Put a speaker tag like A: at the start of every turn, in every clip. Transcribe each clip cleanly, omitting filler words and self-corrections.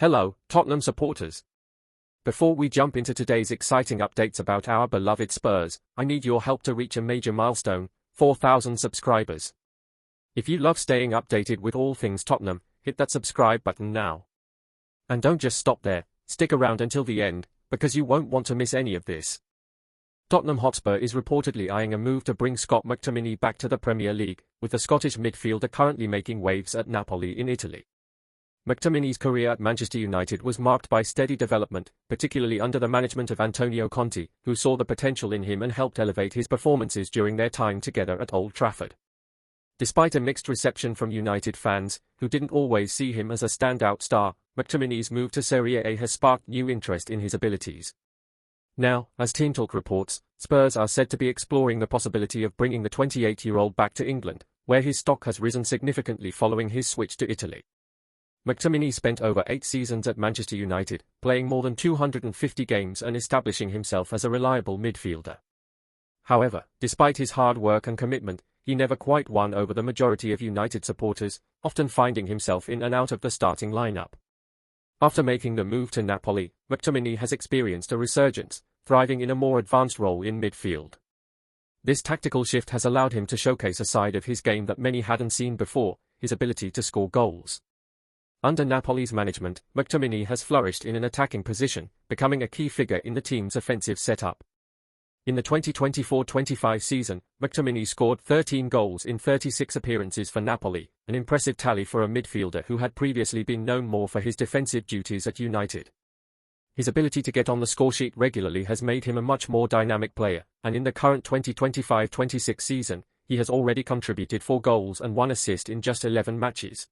A: Hello, Tottenham supporters. Before we jump into today's exciting updates about our beloved Spurs, I need your help to reach a major milestone, 4,000 subscribers. If you love staying updated with all things Tottenham, hit that subscribe button now. And don't just stop there, stick around until the end, because you won't want to miss any of this. Tottenham Hotspur is reportedly eyeing a move to bring Scott McTominay back to the Premier League, with the Scottish midfielder currently making waves at Napoli in Italy. McTominay's career at Manchester United was marked by steady development, particularly under the management of Antonio Conte, who saw the potential in him and helped elevate his performances during their time together at Old Trafford. Despite a mixed reception from United fans, who didn't always see him as a standout star, McTominay's move to Serie A has sparked new interest in his abilities. Now, as Team Talk reports, Spurs are said to be exploring the possibility of bringing the 28-year-old back to England, where his stock has risen significantly following his switch to Italy. McTominay spent over 8 seasons at Manchester United, playing more than 250 games and establishing himself as a reliable midfielder. However, despite his hard work and commitment, he never quite won over the majority of United supporters, often finding himself in and out of the starting lineup. After making the move to Napoli, McTominay has experienced a resurgence, thriving in a more advanced role in midfield. This tactical shift has allowed him to showcase a side of his game that many hadn't seen before, his ability to score goals. Under Napoli's management, McTominay has flourished in an attacking position, becoming a key figure in the team's offensive setup. In the 2024-25 season, McTominay scored 13 goals in 36 appearances for Napoli, an impressive tally for a midfielder who had previously been known more for his defensive duties at United. His ability to get on the scoresheet regularly has made him a much more dynamic player, and in the current 2025-26 season, he has already contributed 4 goals and 1 assist in just 11 matches.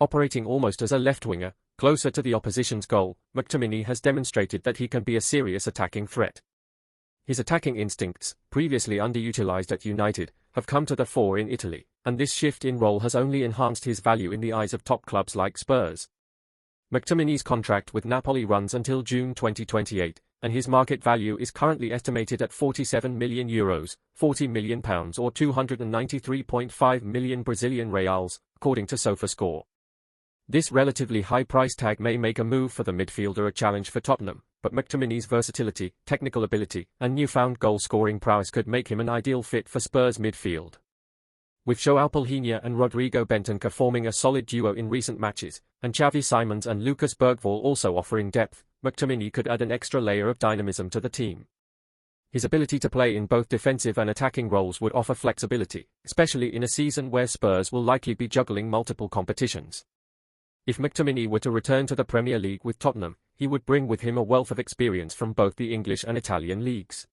A: Operating almost as a left winger, closer to the opposition's goal, McTominay has demonstrated that he can be a serious attacking threat. His attacking instincts, previously underutilized at United, have come to the fore in Italy, and this shift in role has only enhanced his value in the eyes of top clubs like Spurs. McTominay's contract with Napoli runs until June 2028, and his market value is currently estimated at €47 million, £40 million or 293.5 million Brazilian reals, according to SofaScore. This relatively high price tag may make a move for the midfielder a challenge for Tottenham, but McTominay's versatility, technical ability, and newfound goal-scoring prowess could make him an ideal fit for Spurs' midfield. With João Palhinha and Rodrigo Bentancur forming a solid duo in recent matches, and Xavi Simons and Lucas Bergvall also offering depth, McTominay could add an extra layer of dynamism to the team. His ability to play in both defensive and attacking roles would offer flexibility, especially in a season where Spurs will likely be juggling multiple competitions. If McTominay were to return to the Premier League with Tottenham, he would bring with him a wealth of experience from both the English and Italian leagues.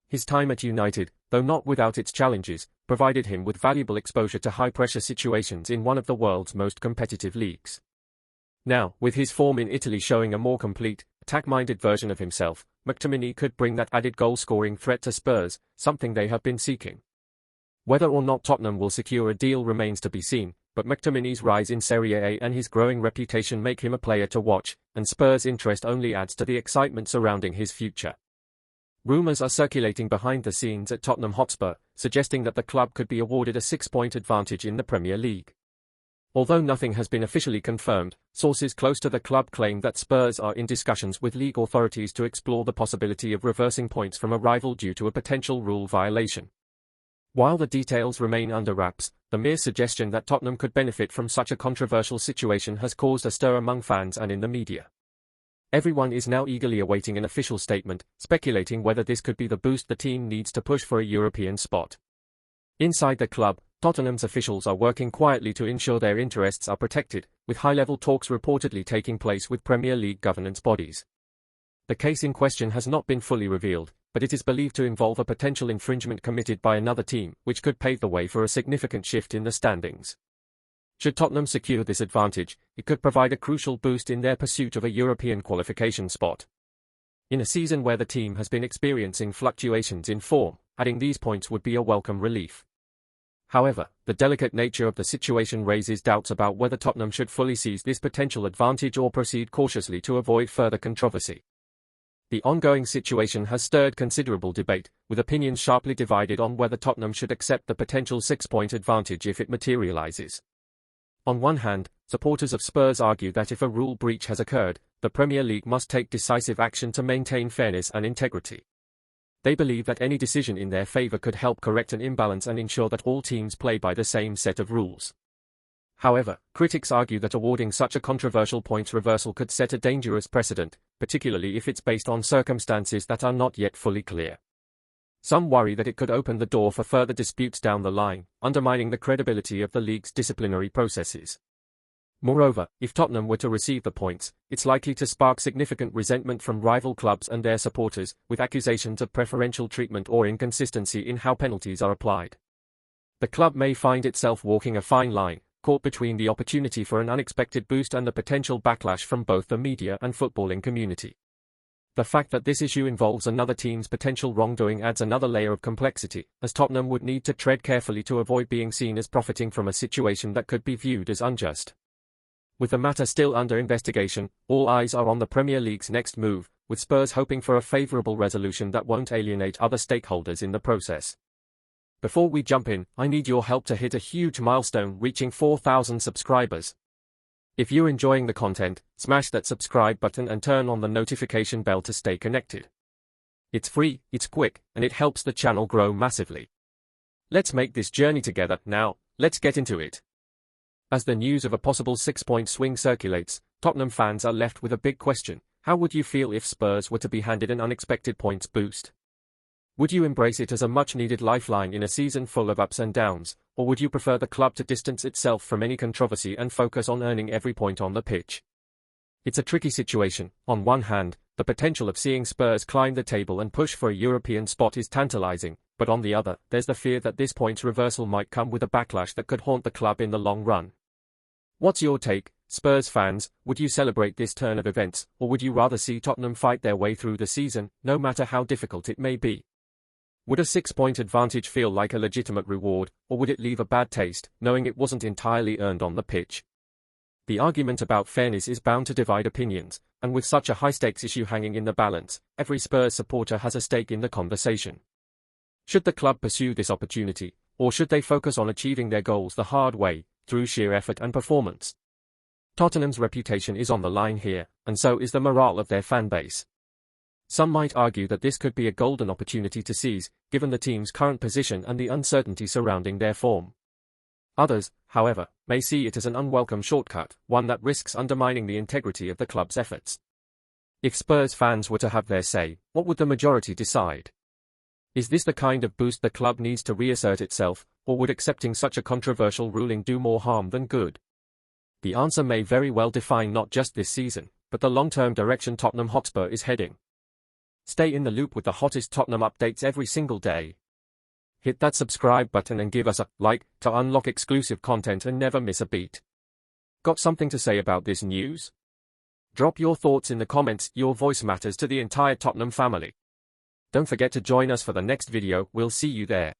A: His time at United, though not without its challenges, provided him with valuable exposure to high-pressure situations in one of the world's most competitive leagues. Now, with his form in Italy showing a more complete, attack-minded version of himself, McTominay could bring that added goal-scoring threat to Spurs, something they have been seeking. Whether or not Tottenham will secure a deal remains to be seen, but McTominay's rise in Serie A and his growing reputation make him a player to watch, and Spurs' interest only adds to the excitement surrounding his future. Rumours are circulating behind the scenes at Tottenham Hotspur, suggesting that the club could be awarded a 6-point advantage in the Premier League. Although nothing has been officially confirmed, sources close to the club claim that Spurs are in discussions with league authorities to explore the possibility of reversing points from a rival due to a potential rule violation. While the details remain under wraps, the mere suggestion that Tottenham could benefit from such a controversial situation has caused a stir among fans and in the media. Everyone is now eagerly awaiting an official statement, speculating whether this could be the boost the team needs to push for a European spot. Inside the club, Tottenham's officials are working quietly to ensure their interests are protected, with high-level talks reportedly taking place with Premier League governance bodies. The case in question has not been fully revealed, but it is believed to involve a potential infringement committed by another team, which could pave the way for a significant shift in the standings. Should Tottenham secure this advantage, it could provide a crucial boost in their pursuit of a European qualification spot. In a season where the team has been experiencing fluctuations in form, adding these points would be a welcome relief. However, the delicate nature of the situation raises doubts about whether Tottenham should fully seize this potential advantage or proceed cautiously to avoid further controversy. The ongoing situation has stirred considerable debate, with opinions sharply divided on whether Tottenham should accept the potential 6-point advantage if it materializes. On one hand, Supporters of Spurs argue that if a rule breach has occurred, the Premier League must take decisive action to maintain fairness and integrity. They believe that any decision in their favour could help correct an imbalance and ensure that all teams play by the same set of rules. However, critics argue that awarding such a controversial points reversal could set a dangerous precedent, particularly if it's based on circumstances that are not yet fully clear. Some worry that it could open the door for further disputes down the line, undermining the credibility of the league's disciplinary processes. Moreover, if Tottenham were to receive the points, it's likely to spark significant resentment from rival clubs and their supporters, with accusations of preferential treatment or inconsistency in how penalties are applied. The club may find itself walking a fine line, caught between the opportunity for an unexpected boost and the potential backlash from both the media and footballing community. The fact that this issue involves another team's potential wrongdoing adds another layer of complexity, as Tottenham would need to tread carefully to avoid being seen as profiting from a situation that could be viewed as unjust. With the matter still under investigation, all eyes are on the Premier League's next move, with Spurs hoping for a favourable resolution that won't alienate other stakeholders in the process. Before we jump in, I need your help to hit a huge milestone, reaching 4,000 subscribers. If you're enjoying the content, smash that subscribe button and turn on the notification bell to stay connected. It's free, it's quick, and it helps the channel grow massively. Let's make this journey together. Now, let's get into it. As the news of a possible 6-point swing circulates, Tottenham fans are left with a big question. How would you feel if Spurs were to be handed an unexpected points boost? Would you embrace it as a much-needed lifeline in a season full of ups and downs, or would you prefer the club to distance itself from any controversy and focus on earning every point on the pitch? It's a tricky situation. On one hand, the potential of seeing Spurs climb the table and push for a European spot is tantalizing, but on the other, there's the fear that this points reversal might come with a backlash that could haunt the club in the long run. What's your take, Spurs fans? Would you celebrate this turn of events, or would you rather see Tottenham fight their way through the season, no matter how difficult it may be? Would a 6-point advantage feel like a legitimate reward, or would it leave a bad taste, knowing it wasn't entirely earned on the pitch? The argument about fairness is bound to divide opinions, and with such a high-stakes issue hanging in the balance, every Spurs supporter has a stake in the conversation. Should the club pursue this opportunity, or should they focus on achieving their goals the hard way, through sheer effort and performance? Tottenham's reputation is on the line here, and so is the morale of their fan base. Some might argue that this could be a golden opportunity to seize, given the team's current position and the uncertainty surrounding their form. Others, however, may see it as an unwelcome shortcut, one that risks undermining the integrity of the club's efforts. If Spurs fans were to have their say, what would the majority decide? Is this the kind of boost the club needs to reassert itself, or would accepting such a controversial ruling do more harm than good? The answer may very well define not just this season, but the long-term direction Tottenham Hotspur is heading. Stay in the loop with the hottest Tottenham updates every single day. Hit that subscribe button and give us a like to unlock exclusive content and never miss a beat. Got something to say about this news? Drop your thoughts in the comments. Your voice matters to the entire Tottenham family. Don't forget to join us for the next video. We'll see you there.